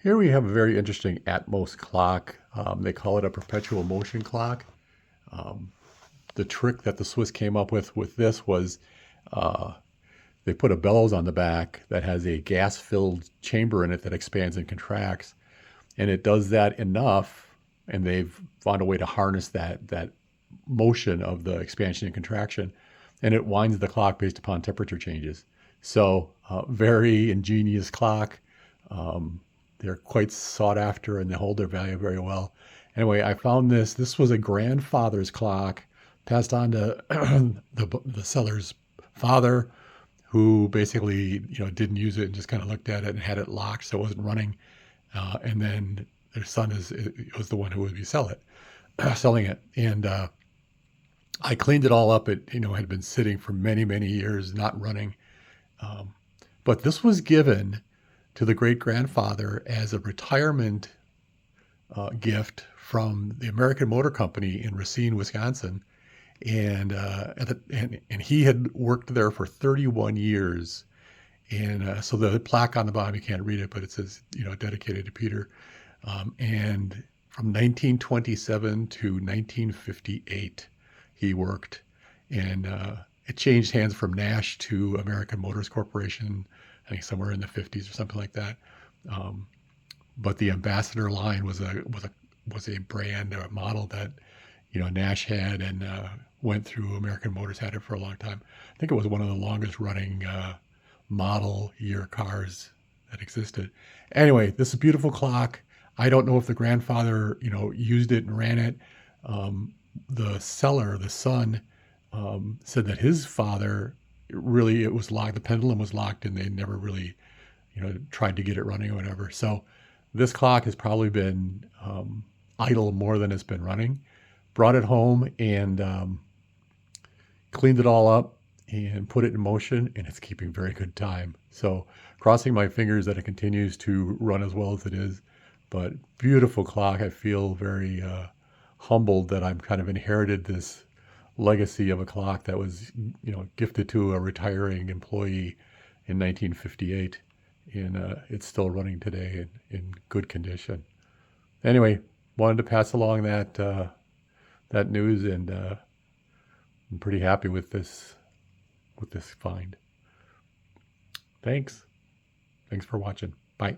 Here we have a very interesting Atmos clock. They call it a perpetual motion clock. Um, the trick that the Swiss came up with this was uh, they put a bellows on the back that has a gas-filled chamber in it that expands and contracts, and it does that enough, and they've found a way to harness that motion of the expansion and contraction, and it winds the clock based upon temperature changes. So, very ingenious clock. Um, they're quite sought after and they hold their value very well. Anyway, I found this. This was a grandfather's clock passed on to the seller's father, who basically didn't use it and just kind of looked at it and had it locked so it wasn't running. And then their son was the one who would be selling it. And I cleaned it all up. It had been sitting for many years, not running. Um, but this was given to the great grandfather as a retirement gift from the American Motor Company in Racine, Wisconsin, and and he had worked there for 31 years. And so the plaque on the bottom, you can't read it, but it says dedicated to Peter. And from 1927 to 1958, he worked, and it changed hands from NASH to American Motors Corporation, I think somewhere in the 50s or something like that. Um, but the Ambassador line was a brand or a model that Nash had, and went through. American Motors had it for a long time. I think it was one of the longest running model year cars that existed. Anyway, this is a beautiful clock. I don't know if the grandfather used it and ran it. The seller, the son, said that his father really, it was locked. The pendulum was locked, and they never really tried to get it running or whatever. So this clock has probably been idle more than it's been running. Brought it home and cleaned it all up and put it in motion, and it's keeping very good time. So crossing my fingers that it continues to run as well as it is. But beautiful clock. I feel very humbled that I'm kind of inherited this legacy of a clock that was gifted to a retiring employee in 1958, and it's still running today in good condition. Anyway, wanted to pass along that news, and I'm pretty happy with this find. Thanks for watching. Bye.